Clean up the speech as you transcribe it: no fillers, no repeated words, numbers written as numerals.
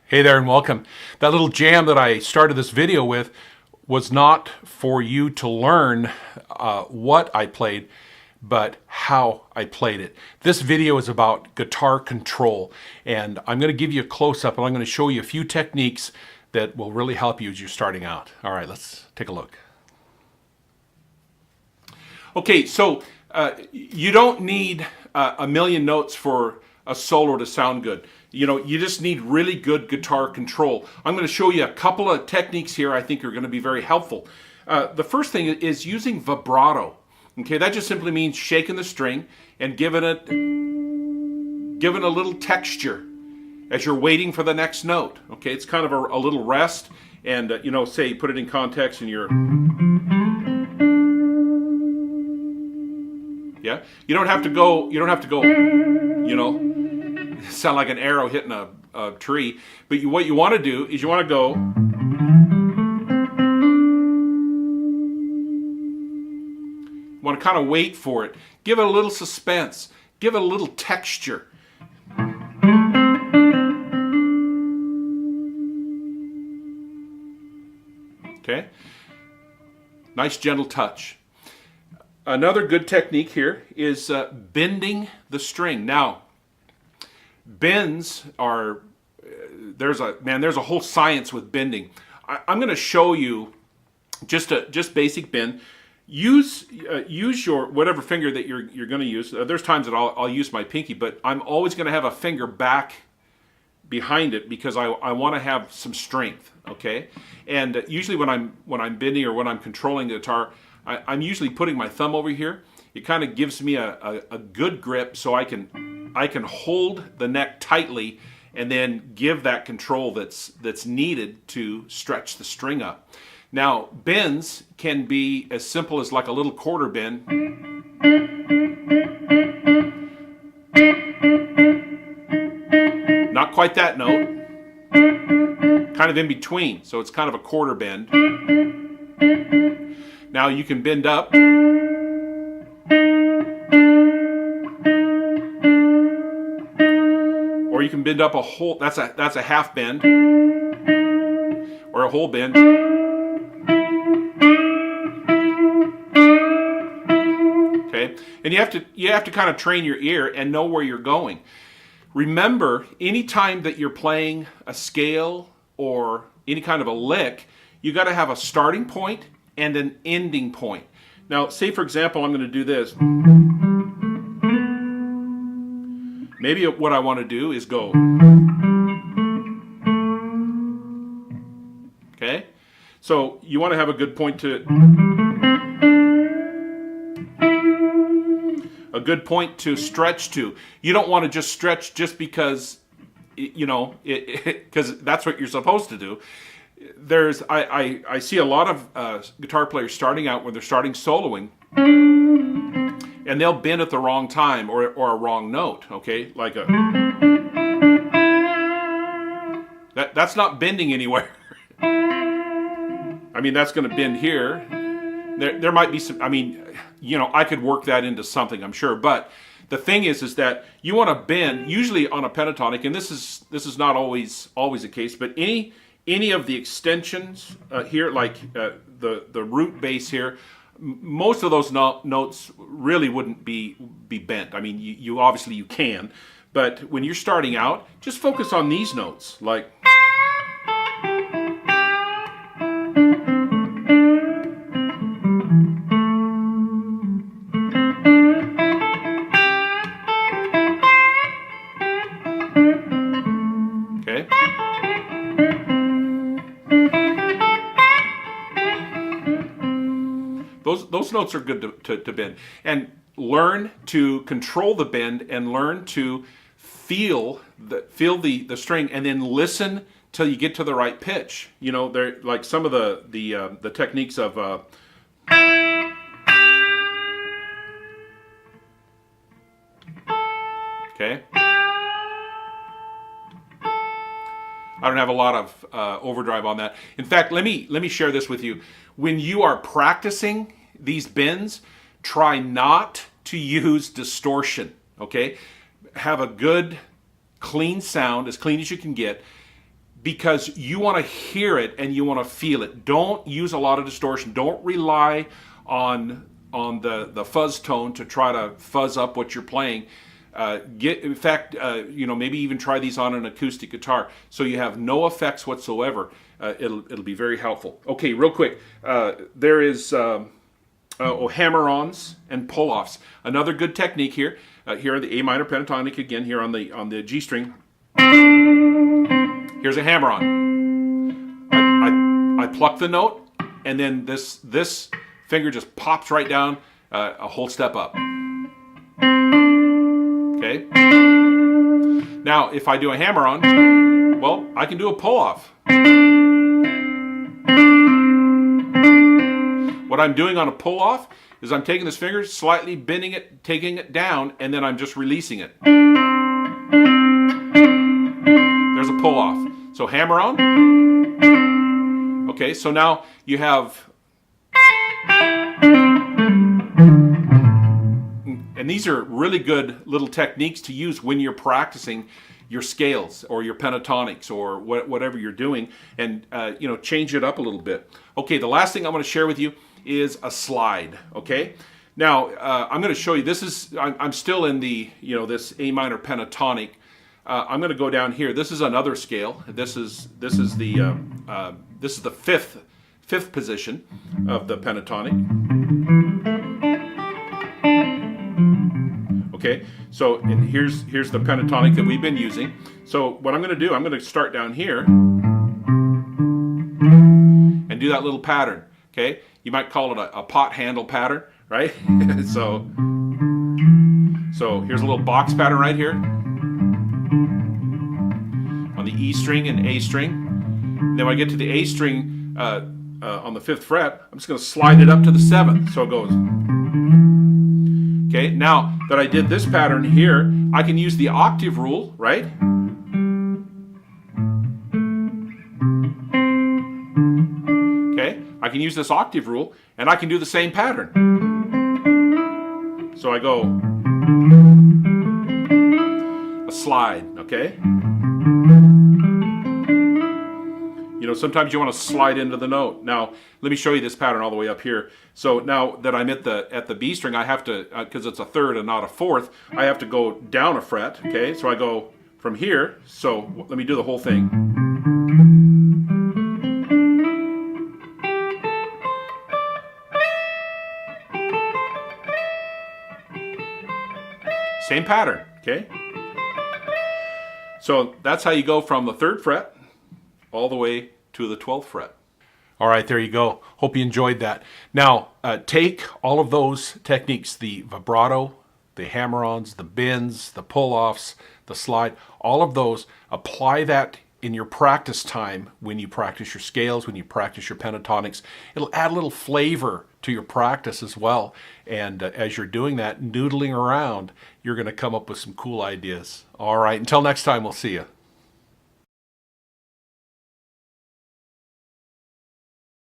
Hey there and welcome. That little jam that I started this video with was not for you to learn what I played, but how I played it. This video is about guitar control, and I'm going to give you a close-up and I'm going to show you a few techniques that will really help you as you're starting out. All right, let's take a look. Okay, so you don't need a million notes for a solo to sound good. You know, you just need really good guitar control. I'm going to show you a couple of techniques here I think are going to be very helpful. The first thing is using vibrato. Okay, that just simply means shaking the string and giving it a little texture as you're waiting for the next note. Okay, it's kind of a little rest, and you know, say you put it in context and you're, yeah, you don't have to go, you know, sound like an arrow hitting a tree, but what you want to do is you want to go, you want to kind of wait for it, give it a little suspense, give it a little texture. Okay, nice gentle touch. Another good technique here is bending the string. Now, bends are, there's a whole science with bending. I'm going to show you just basic bend. Use your whatever finger that you're going to use. There's times that I'll use my pinky, but I'm always going to have a finger back behind it because I want to have some strength. Okay, and usually when I'm bending or when I'm controlling the guitar, I'm usually putting my thumb over here. It kind of gives me a good grip so I can hold the neck tightly and then give that control that's needed to stretch the string up. Now, bends can be as simple as like a little quarter bend. Not quite that note. Kind of in between, so it's kind of a quarter bend. Now you can bend up. Or you can bend up a whole, that's a half bend, or a whole bend. Okay, and you have to kind of train your ear and know where you're going. Remember, anytime that you're playing a scale or any kind of a lick, you got to have a starting point and an ending point. Now, say for example, I'm going to do this. Maybe what I want to do is go. Okay? So you want to have a good point to stretch to. You don't want to just stretch just because, you know, because that's what you're supposed to do. I see a lot of guitar players starting out when they're starting soloing, and they'll bend at the wrong time or a wrong note. Okay, like that's not bending anywhere. I mean, that's going to bend here. There might be some. I mean, you know, I could work that into something, I'm sure. But the thing is that you want to bend usually on a pentatonic, and this is not always the case. But any of the extensions here, like the root bass here, most of those notes really wouldn't be bent. I mean, you obviously you can, but when you're starting out, just focus on these notes, like. Okay. Those notes are good to bend. And learn to control the bend and learn to feel the string, and then listen till you get to the right pitch. You know, they're like some of the techniques of okay. I don't have a lot of overdrive on that. In fact, let me share this with you. When you are practicing these bends, try not to use distortion, okay? Have a good, clean sound, as clean as you can get, because you want to hear it and you want to feel it. Don't use a lot of distortion. Don't rely on the fuzz tone to try to fuzz up what you're playing. In fact, maybe even try these on an acoustic guitar, so you have no effects whatsoever. It'll be very helpful. Okay, real quick, there is hammer-ons and pull-offs. Another good technique here. Here on the A minor pentatonic again. Here on the G string. Here's a hammer-on. I pluck the note, and then this finger just pops right down a whole step up. Okay. Now, if I do a hammer-on, well, I can do a pull-off. What I'm doing on a pull-off is I'm taking this finger, slightly bending it, taking it down, and then I'm just releasing it. There's a pull-off. So hammer-on. Okay, so now you have... And these are really good little techniques to use when you're practicing your scales or your pentatonics or whatever you're doing, and change it up a little bit. Okay, the last thing I'm going to share with you is a slide. Okay, now I'm going to show you. I'm still in the this A minor pentatonic. I'm going to go down here. This is another scale. This is the fifth position of the pentatonic. Okay, so and here's the pentatonic that we've been using. So what I'm going to do, I'm going to start down here and do that little pattern. Okay, you might call it a pot handle pattern, right? so here's a little box pattern right here on the E string and A string. And then when I get to the A string on the 5th fret, I'm just going to slide it up to the 7th. So it goes. Okay, now that I did this pattern here, I can use the octave rule, right? Okay, I can use this octave rule, and I can do the same pattern. So I go a slide, okay? Sometimes you want to slide into the note. Now, let me show you this pattern all the way up here. So now that I'm at the B string, I have to, because it's a 3rd and not a 4th, I have to go down a fret, okay? So I go from here. So let me do the whole thing. Same pattern, okay? So that's how you go from the 3rd fret all the way to the 12th fret. All right, there you go. Hope you enjoyed that. Now, take all of those techniques, the vibrato, the hammer-ons, the bends, the pull-offs, the slide, all of those, apply that in your practice time when you practice your scales, when you practice your pentatonics. It'll add a little flavor to your practice as well. And as you're doing that, noodling around, you're going to come up with some cool ideas. All right, until next time, we'll see you.